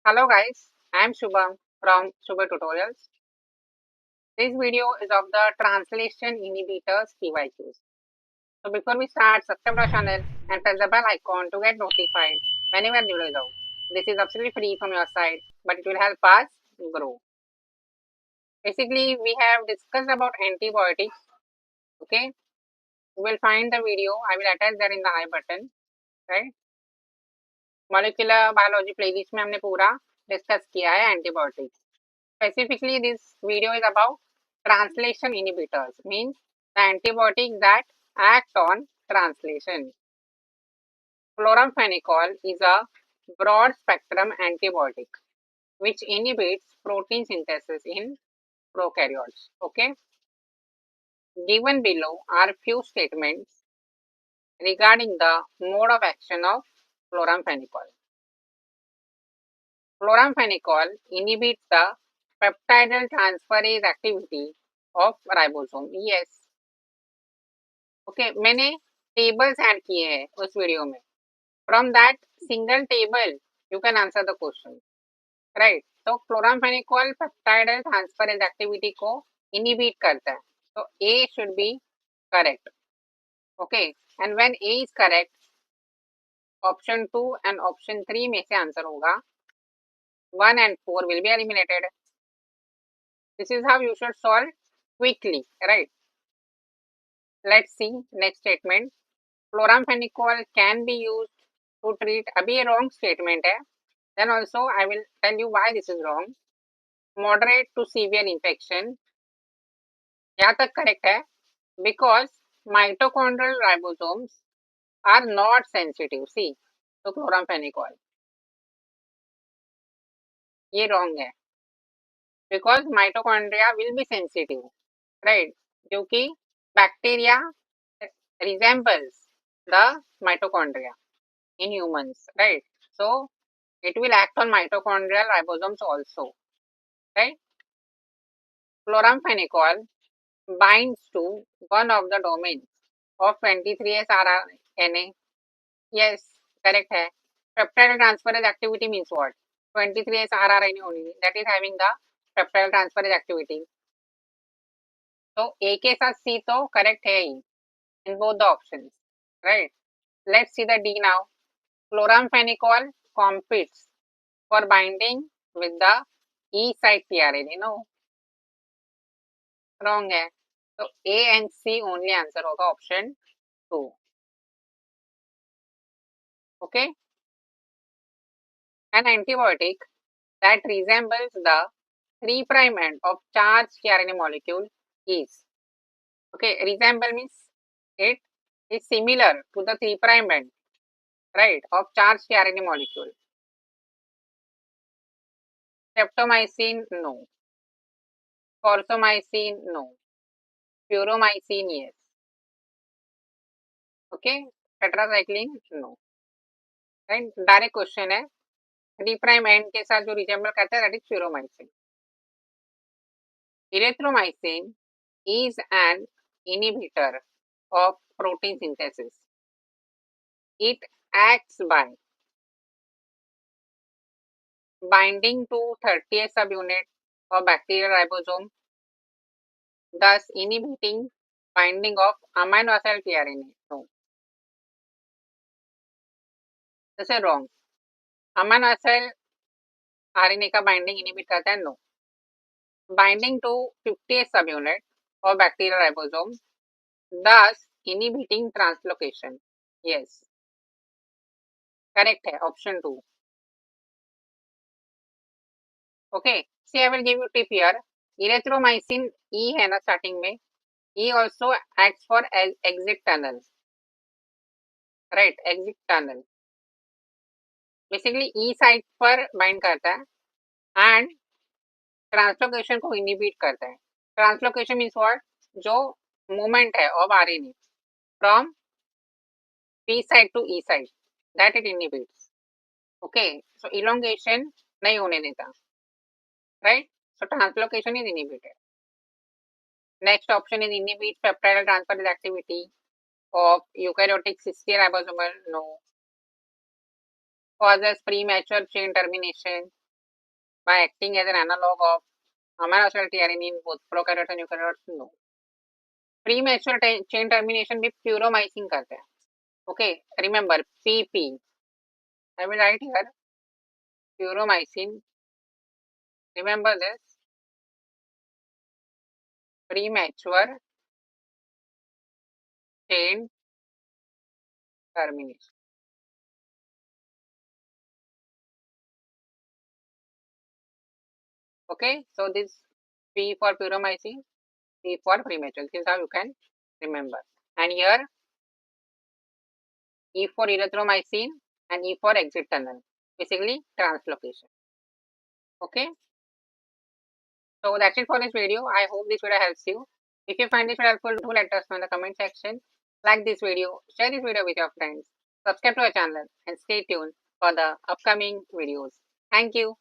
Hello guys, I am Shubham from ShubhVed Tutorials. This video is of the translation inhibitors PYQs. So before we start, subscribe to our channel and press the bell icon to get notified whenever new video is out. This is absolutely free from your side, but it will help us grow. Basically, we have discussed about antibiotics. Okay, you will find the video. I will attach that in the I button. Right? Molecular biology playlist में हमने पूरा discuss किया है antibiotics. Specifically, this video is about translation inhibitors, means the antibiotics that act on translation. Chloramphenicol is a broad spectrum antibiotic which inhibits protein synthesis in prokaryotes. Okay. Given below are few statements regarding the mode of action of chloramphenicol. Chloramphenicol inhibits the peptidal transferase activity of ribosome. Yes. Okay मैंने tables add किए हैं उस video में. From that single table you can answer the question, right. तो chloramphenicol peptidyl transference activity को inhibit करता है, तो A should be correct. Okay, and when A is correct, option 2 and option 3 में से आंसर होगा. 1 and 4 will be eliminated. This is how you should solve quickly, right? Let's see next statement. Chloramphenicol can be used to treat. अभी ये wrong statement है. Then also I will tell you why this is wrong. Moderate to severe infection. यहाँ तक correct है because mitochondrial ribosomes are not sensitive. See, तो chloramphenicol ये wrong है because mitochondria will be sensitive, right? क्योंकि bacteria resembles the mitochondria in humans, right? So it will act on mitochondrial ribosomes also, right? Chloramphenicol binds to one of the domains of 23S RNA. Yes, correct है. Peptide transferase activity means what? 23S RNA only, that is having the peptide transferase activity. तो A के साथ C तो correct है ही in both the options, right? Let's see the D now. Chloramphenicol competes for binding with the E site tRNA. No, wrong है. So A and C only answer होगा option 2. Okay. An antibiotic that resembles the 3' end of charged tRNA molecule is. Okay, resemble means it is similar to the 3' end, right, of charged tRNA molecule. Streptomycin, no. Corsomycin, no. Furomycin, yes. Okay, tetracycline, no. Right, direct question है. 3' end के साथ जो resemble करता है that is furomycin. Erythromycin is an inhibitor of protein synthesis. It acts by binding to 30th subunit of bacterial ribosome, thus inhibiting binding of amino acid tRNA. No, this is wrong. Amino acid RNA का binding inhibit करता है. No, binding to 50th subunit of bacterial ribosome, thus inhibiting translocation. Yes, correct है option 2. Okay, see I will give you tip here. Erythromycin E है ना starting में. E also acts for exit tunnel, right? Exit tunnel. Basically E site पर bind करता है and translocation को inhibit करता है. Translocation means what? जो मूवमेंट है of RNA from P side to E side, that it inhibits. Okay, so elongation नहीं होने देता, right? So translocation is inhibited. Next option is inhibit peptidyl transferase activity of eukaryotic cysteine ribosomal. No. Causes premature chain termination. by acting as an analog of amino acid tRNA in both prokaryotes and eukaryotes? No. Premature chain termination भी puromycin करते हैं. Okay, remember PP. I will write here puromycin. Remember this. Premature chain termination. Okay, so this P for puromycin, P for premature. This is how you can remember. And here E for erythromycin and E for exit tunnel. Basically translocation. Okay. So that's it for this video. I hope this video helps you. If you find this video helpful, do let us know in the comment section. Like this video, share this video with your friends, subscribe to our channel and stay tuned for the upcoming videos. Thank you.